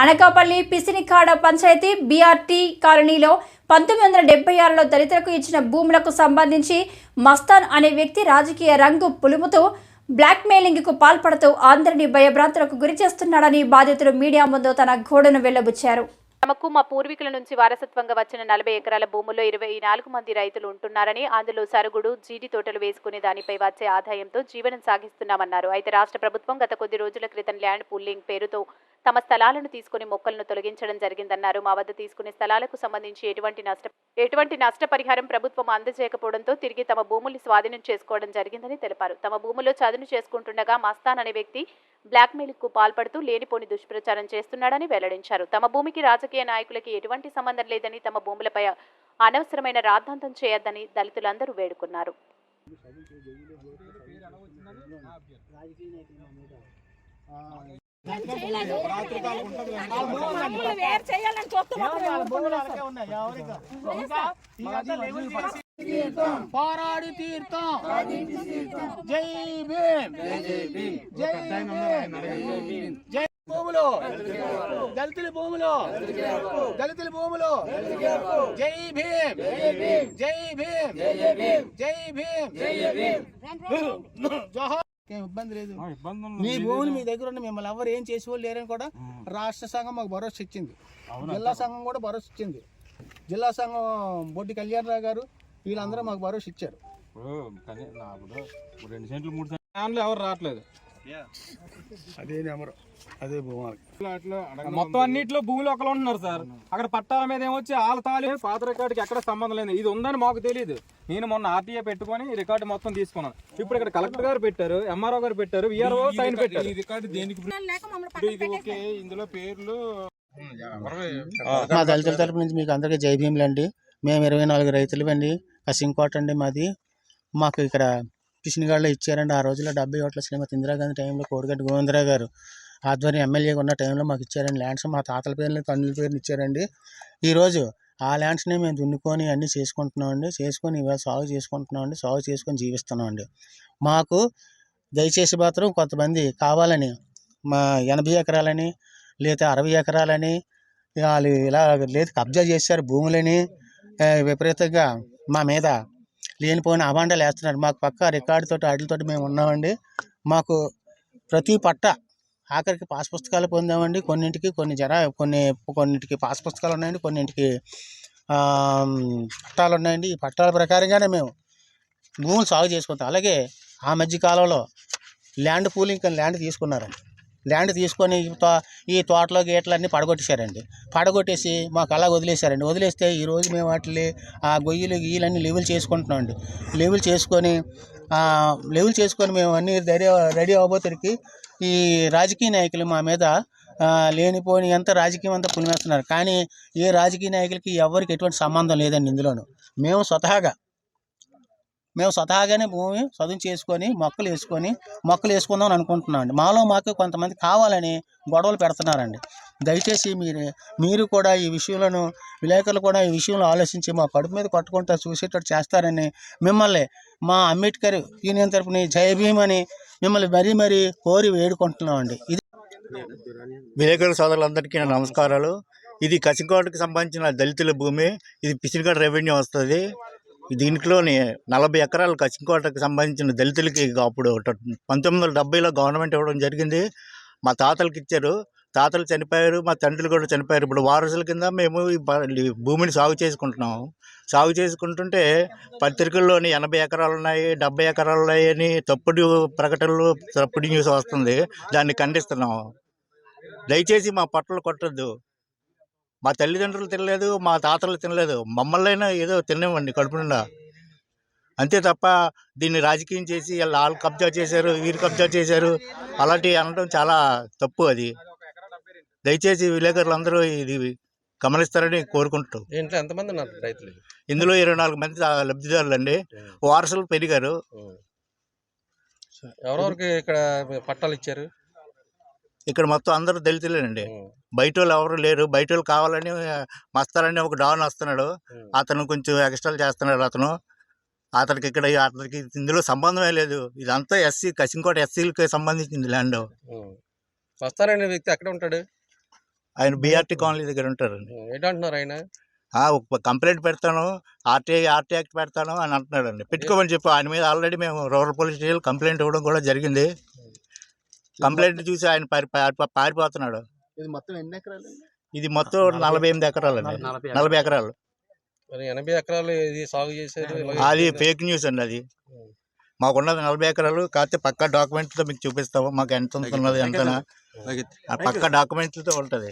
Anakapalli Pisinikada panchayat BRT కాలనీలో 1976లో దళితులకు ఇచ్చిన భూములకు సంబంధించి మస్తాన్ అనే వ్యక్తి రాజకీయ రంగు పులుముతూ బ్లాక్మెయిలింగ్కు పాల్పడుతూ అందరినీ భయభ్రాంతులకు గురి చేస్తున్నాడని బాధితులు మీడియా ముందు తన ఘోడను వెళ్లబుచ్చారు. తమకు మా పూర్వీకుల నుంచి వారసత్వంగా వచ్చిన 40 ఎకరాల భూముల్లో 24 మంది రైతులు ఉంటున్నారని, అందులో సరుగుడు, జీడి తోటలు వేసుకుని దానిపై వచ్చే ఆదాయంతో జీవనం సాగిస్తున్నామన్నారు. అయితే రాష్ట్ర ప్రభుత్వం గత కొద్ది రోజుల క్రితం ల్యాండ్ పూలింగ్ పేరుతో తమ స్థలాలను తీసుకుని మొక్కలను తొలగించడం జరిగిందన్నారు. మా వద్ద తీసుకునే స్థలాలకు సంబంధించి ఎటువంటి నష్టపరిహారం ప్రభుత్వం అందజేయకపోవడంతో తిరిగి తమ భూముల్ని స్వాధీనం చేసుకోవడం జరిగిందని తెలిపారు. తమ భూముల్లో చదును చేసుకుంటుండగా మస్తాన్ అనే వ్యక్తి బ్లాక్మెయిల్కు పాల్పడుతూ లేనిపోని దుష్ప్రచారం చేస్తున్నాడని వెల్లడించారు. తమ భూమికి రాజకీయ నాయకులకి ఎటువంటి సంబంధం లేదని, తమ భూములపై అనవసరమైన రాద్ధాంతం చేయొద్దని దళితులందరూ వేడుకున్నారు. పోరాడి తీర్థం జై భీమ్ జై జై భూములు దళితుల భూములు జై భీమ్ జై భీమ్ జై భీమ్ జోహార్. ఇబ్బంది లేదు, మీ భూములు మీ దగ్గర ఉన్న మిమ్మల్ని ఎవరు ఏం చేసేవాళ్ళు లేరని కూడా రాష్ట్ర సంఘం మాకు భరోసా ఇచ్చింది, జిల్లా సంఘం కూడా భరోసా ఇచ్చింది. జిల్లా సంఘం బొడ్డి కళ్యాణరావు గారు వీళ్ళందరూ మాకు భరోసా ఇచ్చారు. 2 సెంట్లు 3 సెంట్లు ఎవరు రావట్లేదు, అదే నెంబరు అదే భూములు మొత్తం అన్నింటిలో భూములు ఒకరు ఉంటున్నారు సార్. అక్కడ పట్టాల మీద ఏమొచ్చి వాళ్ళ తాలే పాత రికార్డుకి ఎక్కడ సంబంధం లేదు. ఇది ఉందని మాకు తెలియదు. నేను మొన్న ఆర్టీఏ పెట్టుకొని రికార్డు మొత్తం తీసుకున్నాను. ఇప్పుడు ఇక్కడ కలెక్టర్ గారు పెట్టారు, ఎంఆర్ఓ గారు పెట్టారు, విఆర్ఓ సైన్ పెట్టారు. ఈ రికార్డు దేనికి? ఇది ఓకే, ఇందులో పేర్లు మా దళితుల తరపు నుంచి మీకు అందరికీ జై భీములు అండి. మేము 24 రైతులు అండి. కసింకోట అండి మాది. మాకు ఇక్కడ పిసినిగాడలో ఇచ్చారండి. ఆ రోజుల్లో 70 ఓట్ల శ్రీమతి ఇందిరాగాంధీ టైంలో కోడిగడ్డ గోవిందరావు గారు ఆధ్వర్యం ఎమ్మెల్యేగా ఉన్న టైంలో మాకు ఇచ్చారండి ల్యాండ్స్. మా తాతల పేర్లు తండ్రుల పేర్లు ఇచ్చారండి. ఈరోజు ఆ ల్యాండ్స్ని మేము దున్నుకొని అన్నీ చేసుకుంటున్నామండి. చేసుకొని ఇవాళ సాగు చేసుకుంటున్నామండి. సాగు చేసుకొని జీవిస్తున్నామండి. మాకు దయచేసి మాత్రం కొంతమంది కావాలని మా 80 ఎకరాలని లేదా 60 ఎకరాలని వాళ్ళు ఇలా లేదు కబ్జా చేశారు భూములని విపరీతంగా మా మీద లేనిపోయిన అభాండాలు వేస్తున్నారు. మాకు పక్క రికార్డుతో వాటితో మేము ఉన్నామండి. మాకు ప్రతి పట్ట ఆఖరికి పాస్ పుస్తకాలు పొందామండి. కొన్నింటికి కొన్నింటికి పాస్ పుస్తకాలు ఉన్నాయండి, కొన్నింటికి పట్టాలు ఉన్నాయండి. ఈ పట్టాల ప్రకారంగానే మేము భూములు సాగు చేసుకుంటాం. అలాగే ఆ మధ్య కాలంలో ల్యాండ్ పూలింగ్ ల్యాండ్ తీసుకున్నారండి. ల్యాండ్ తీసుకొని ఈ తోటలో గేట్లన్నీ పడగొట్టేశారండి. పడగొట్టేసి మాకు అలా వదిలేశారండి. వదిలేస్తే ఈరోజు మేము వాటిని ఆ గొయ్యలు గీలన్నీ లెవెల్ చేసుకుంటున్నామండి. లెవెల్ చేసుకొని మేము అన్నీ రెడీ అవ్వబోతరికి ఈ రాజకీయ నాయకులు మా మీద లేనిపోని ఎంత రాజకీయం అంతా పులిమేస్తున్నారు. కానీ ఏ రాజకీయ నాయకులకి ఎవరికి ఎటువంటి సంబంధం లేదండి. ఇందులోనూ మేము స్వతహాగానే భూమి చదువు చేసుకొని మొక్కలు వేసుకుందాం అనుకుంటున్నామండి. మాకు కొంతమంది కావాలని గొడవలు పెడుతున్నారండి. దయచేసి మీరు కూడా ఈ విషయంలో విలేకరులు కూడా ఈ విషయంలో ఆలోచించి మా కడుపు మీద కొట్టుకుంటూ చూసేటట్టు చేస్తారని మిమ్మల్ని మా అంబేద్కర్ యూనియన్ తరపున జై భీమ్ అని మిమ్మల్ని మరీ కోరి వేడుకుంటున్నామండి. ఇది విలేకరుల సోదరులందరికీ నా నమస్కారాలు. ఇది కసింకోటకి సంబంధించిన దళితుల భూమి. ఇది పిసినిగడ రెవెన్యూ వస్తుంది. దీంట్లోని 40 ఎకరాలు కసింకోటకి సంబంధించిన దళితులకి అప్పుడు 1970లో గవర్నమెంట్ ఇవ్వడం జరిగింది. మా తాతలకి ఇచ్చారు. తాతలు చనిపోయారు, మా తండ్రులు కూడా చనిపోయారు. ఇప్పుడు వారసుల కింద మేము ఈ భూమిని సాగు చేసుకుంటున్నాము. సాగు చేసుకుంటుంటే పత్రికల్లోని 80 ఎకరాలు ఉన్నాయి, 70 ఎకరాలు ఉన్నాయి అని తప్పుడు ప్రకటనలు, తప్పుడు న్యూస్ వస్తుంది. దాన్ని ఖండిస్తున్నాము. దయచేసి మా పట్టలు కొట్టద్దు. మా తల్లిదండ్రులు తినలేదు, మా తాతలు తినలేదు, మమ్మల్నైనా ఏదో తినేవ్వండి కడుపు నిండా. అంతే తప్ప దీన్ని రాజకీయం చేసి వాళ్ళు కబ్జా చేశారు, వీరు కబ్జా చేశారు అలాంటివి అనడం చాలా తప్పు. అది దయచేసి విలేకరులు అందరూ ఇది గమనిస్తారని కోరుకుంటాం. ఎంతమంది ఉన్నారు రైతులు? ఇందులో 24 మంది లబ్ధిదారులు అండి. వారసులు పెరిగారు. ఎవరెవరికి ఇక్కడ పట్టాలు ఇచ్చారు? ఇక్కడ మొత్తం అందరూ దళితులేనండి. బయట వాళ్ళు ఎవరు లేరు. బయట వాళ్ళు కావాలని మస్తారని ఒక డాన్ వస్తున్నాడు. అతను కొంచెం ఎక్స్ట్రాలు చేస్తున్నాడు. అతనికి ఇందులో సంబంధమే లేదు. ఇదంతా కసింకోట ఎస్సీలకి సంబంధించింది ల్యాండ్. మస్తారనే వ్యక్తి ఎక్కడ ఉంటాడు? ఆయన బీఆర్టీ కాలనీ దగ్గర ఉంటారండి. ఏంటంటున్నారు ఆయన? ఒక కంప్లైంట్ పెడతాను, ఆర్టీ యాక్ట్ పెడతాను అని అంటున్నాడండి. పెట్టుకోమని చెప్పి ఆయన మీద ఆల్రెడీ మేము రూరల్ పోలీస్ స్టేషన్ కంప్లైంట్ ఇవ్వడం కూడా జరిగింది. కంప్లైంట్ చూసి ఆయన పారిపోతున్నాడు. ఇది మొత్తం ఎన్ని ఎకరాలు? ఇది మొత్తం 48 ఎకరాలండి. 40 ఎకరాలు. మరి 80 ఎకరాలు ఇది సాగు చేశారు. అది ఫేక్ న్యూస్ అండి. అది మాకున్నది 40 ఎకరాలు. కాకపోతే పక్కా డాక్యుమెంట్లతో మీకు చూపిస్తాము. మాకు ఎంత ఉన్నది ఎంత పక్కా డాక్యుమెంట్లతో ఉంటుంది.